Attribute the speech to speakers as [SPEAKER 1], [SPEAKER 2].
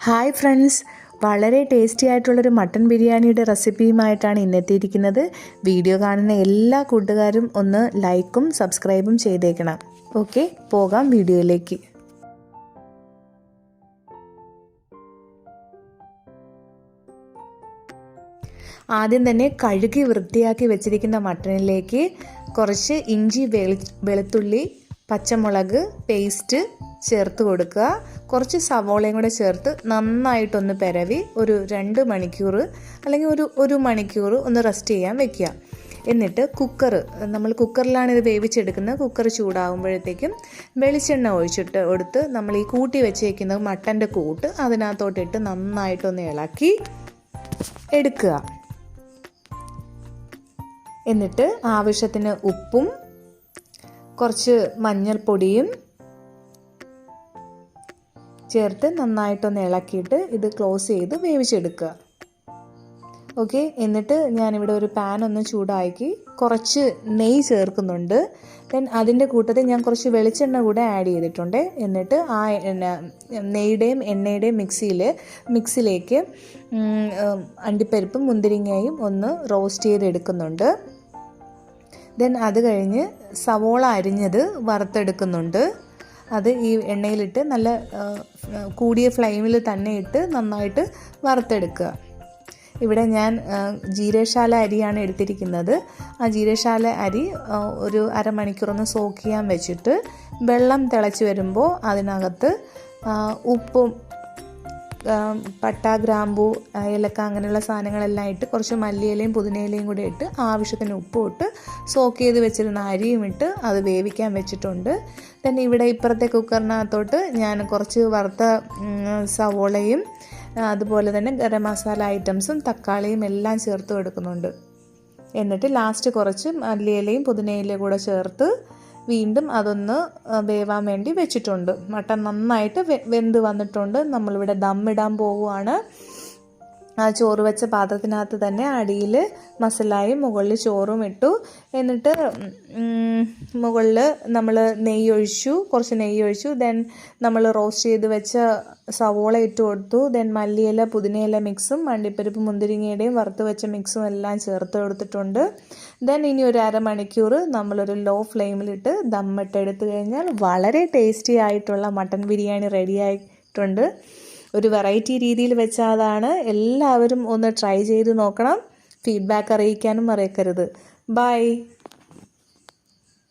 [SPEAKER 1] Hi friends, വളരെ tasty ആയിട്ടുള്ളൊരു mutton ബിരിയാണിയുടെ റെസിപ്പിയുമായിട്ടാണ് ഇന്നെത്തിയിരിക്കുന്നത്. വീഡിയോ കാണുന്ന എല്ലാ കൂട്ടുകാരും ഒന്ന് ലൈക്കും സബ്സ്ക്രൈബും ചെയ്തേക്കണം. ഓക്കെ, പോകാം വീഡിയോയിലേക്ക്. ആദ്യം തന്നെ കഴുകി വൃത്തിയാക്കി വെച്ചിരിക്കുന്ന മട്ടനിലേക്ക് കുറച്ച് ഇഞ്ചി, വെളുത്തുള്ളി, പച്ചമുളക് പേസ്റ്റ് ചേർത്ത് കൊടുക്കുക. കുറച്ച് സവോളയും കൂടെ ചേർത്ത് നന്നായിട്ടൊന്ന് പെരവി ഒരു 2 മണിക്കൂർ അല്ലെങ്കിൽ ഒരു മണിക്കൂർ ഒന്ന് റെസ്റ്റ് ചെയ്യാൻ വെക്കുക. എന്നിട്ട് നമ്മൾ കുക്കറിലാണ് ഇത് വേവിച്ചെടുക്കുന്നത്. കുക്കർ ചൂടാകുമ്പോഴത്തേക്കും വെളിച്ചെണ്ണ ഒഴിച്ചിട്ട് കൊടുത്ത് നമ്മൾ ഈ കൂട്ടി വെച്ചേക്കുന്ന മട്ടൻ്റെ കൂട്ട് അതിനകത്തോട്ടിട്ട് നന്നായിട്ടൊന്ന് ഇളക്കി എടുക്കുക. എന്നിട്ട് ആവശ്യത്തിന് ഉപ്പും കുറച്ച് മഞ്ഞൾപ്പൊടിയും ചേർത്ത് നന്നായിട്ടൊന്ന് ഇളക്കിയിട്ട് ഇത് ക്ലോസ് ചെയ്ത് വേവിച്ചെടുക്കുക. ഓക്കെ, എന്നിട്ട് ഞാനിവിടെ ഒരു പാൻ ഒന്ന് ചൂടാക്കി കുറച്ച് നെയ്യ് ചേർക്കുന്നുണ്ട്. ദെൻ അതിൻ്റെ കൂട്ടത്തിൽ ഞാൻ കുറച്ച് വെളിച്ചെണ്ണ കൂടെ ആഡ് ചെയ്തിട്ടുണ്ട്. എന്നിട്ട് ആ നെയ്യുടെയും എണ്ണയുടെയും മിക്സിലേക്ക് അണ്ടിപ്പരിപ്പും മുന്തിരിങ്ങയും ഒന്ന് റോസ്റ്റ് ചെയ്തെടുക്കുന്നുണ്ട്. ദെൻ അത് കഴിഞ്ഞ് സവോള അരിഞ്ഞത് വറുത്തെടുക്കുന്നുണ്ട്. അത് ഈ എണ്ണയിലിട്ട് നല്ല കൂടിയ ഫ്ലെയിമിൽ തന്നെ ഇട്ട് നന്നായിട്ട് വറുത്തെടുക്കുക. ഇവിടെ ഞാൻ ജീരകശാല അരിയാണ് എടുത്തിരിക്കുന്നത്. ആ ജീരകശാല അരി ഒരു അരമണിക്കൂറൊന്ന് സോക്ക് ചെയ്യാൻ വെച്ചിട്ട് വെള്ളം തിളച്ച് വരുമ്പോൾ അതിനകത്ത് ഉപ്പും പട്ട, ഗ്രാമ്പൂ, ഏലക്ക അങ്ങനെയുള്ള സാധനങ്ങളെല്ലാം ഇട്ട് കുറച്ച് മല്ലിയിലയും പുതിനയിലയും കൂടെ ഇട്ട് ആവശ്യത്തിന് ഉപ്പും ഇട്ട് സോക്ക് ചെയ്ത് വെച്ചിരുന്ന അരിയും ഇട്ട് അത് വേവിക്കാൻ വെച്ചിട്ടുണ്ട്. തന്നെ ഇവിടെ ഇപ്പുറത്തെ കുക്കറിനകത്തോട്ട് ഞാൻ കുറച്ച് വറുത്ത സവോളയും അതുപോലെ തന്നെ ഗരം മസാല ഐറ്റംസും തക്കാളിയും എല്ലാം ചേർത്ത് കൊടുക്കുന്നുണ്ട്. എന്നിട്ട് ലാസ്റ്റ് കുറച്ച് മല്ലിയിലയും പുതിനയിലയും കൂടെ ചേർത്ത് വീണ്ടും അതൊന്ന് വേവാൻ വേണ്ടി വെച്ചിട്ടുണ്ട്. മട്ടൻ നന്നായിട്ട് വെന്ത് വന്നിട്ടുണ്ട്. നമ്മളിവിടെ ദമ്മിടാൻ പോവുകയാണ്. ആ ചോറ് വെച്ച പാത്രത്തിനകത്ത് തന്നെ അടിയിൽ മസാലയും മുകളിൽ ചോറും ഇട്ടു. എന്നിട്ട് മുകളിൽ നമ്മൾ കുറച്ച് നെയ്യ് ഒഴിച്ചു. ദെൻ നമ്മൾ റോസ്റ്റ് ചെയ്ത് വെച്ച സവോള ഇട്ട് കൊടുത്തു. ദെൻ മല്ലിയില പുതിനയില മിക്സും അണ്ടിപ്പരിപ്പ് മുന്തിരിങ്ങയുടെയും വറുത്ത് വെച്ച മിക്സും എല്ലാം ചേർത്ത് കൊടുത്തിട്ടുണ്ട്. ദെൻ ഇനി ഒരു അരമണിക്കൂർ നമ്മളൊരു ലോ ഫ്ലെയിമിലിട്ട് ദമ്മിട്ടെടുത്ത് കഴിഞ്ഞാൽ വളരെ ടേസ്റ്റി ആയിട്ടുള്ള മട്ടൻ ബിരിയാണി റെഡി ആയിട്ടുണ്ട്. ഒരു വെറൈറ്റി രീതിയിൽ വെച്ചാതാണ്. എല്ലാവരും ഒന്ന് ട്രൈ ചെയ്ത് നോക്കണം. ഫീഡ്ബാക്ക് അറിയിക്കാനും മറക്കരുത്. ബൈ.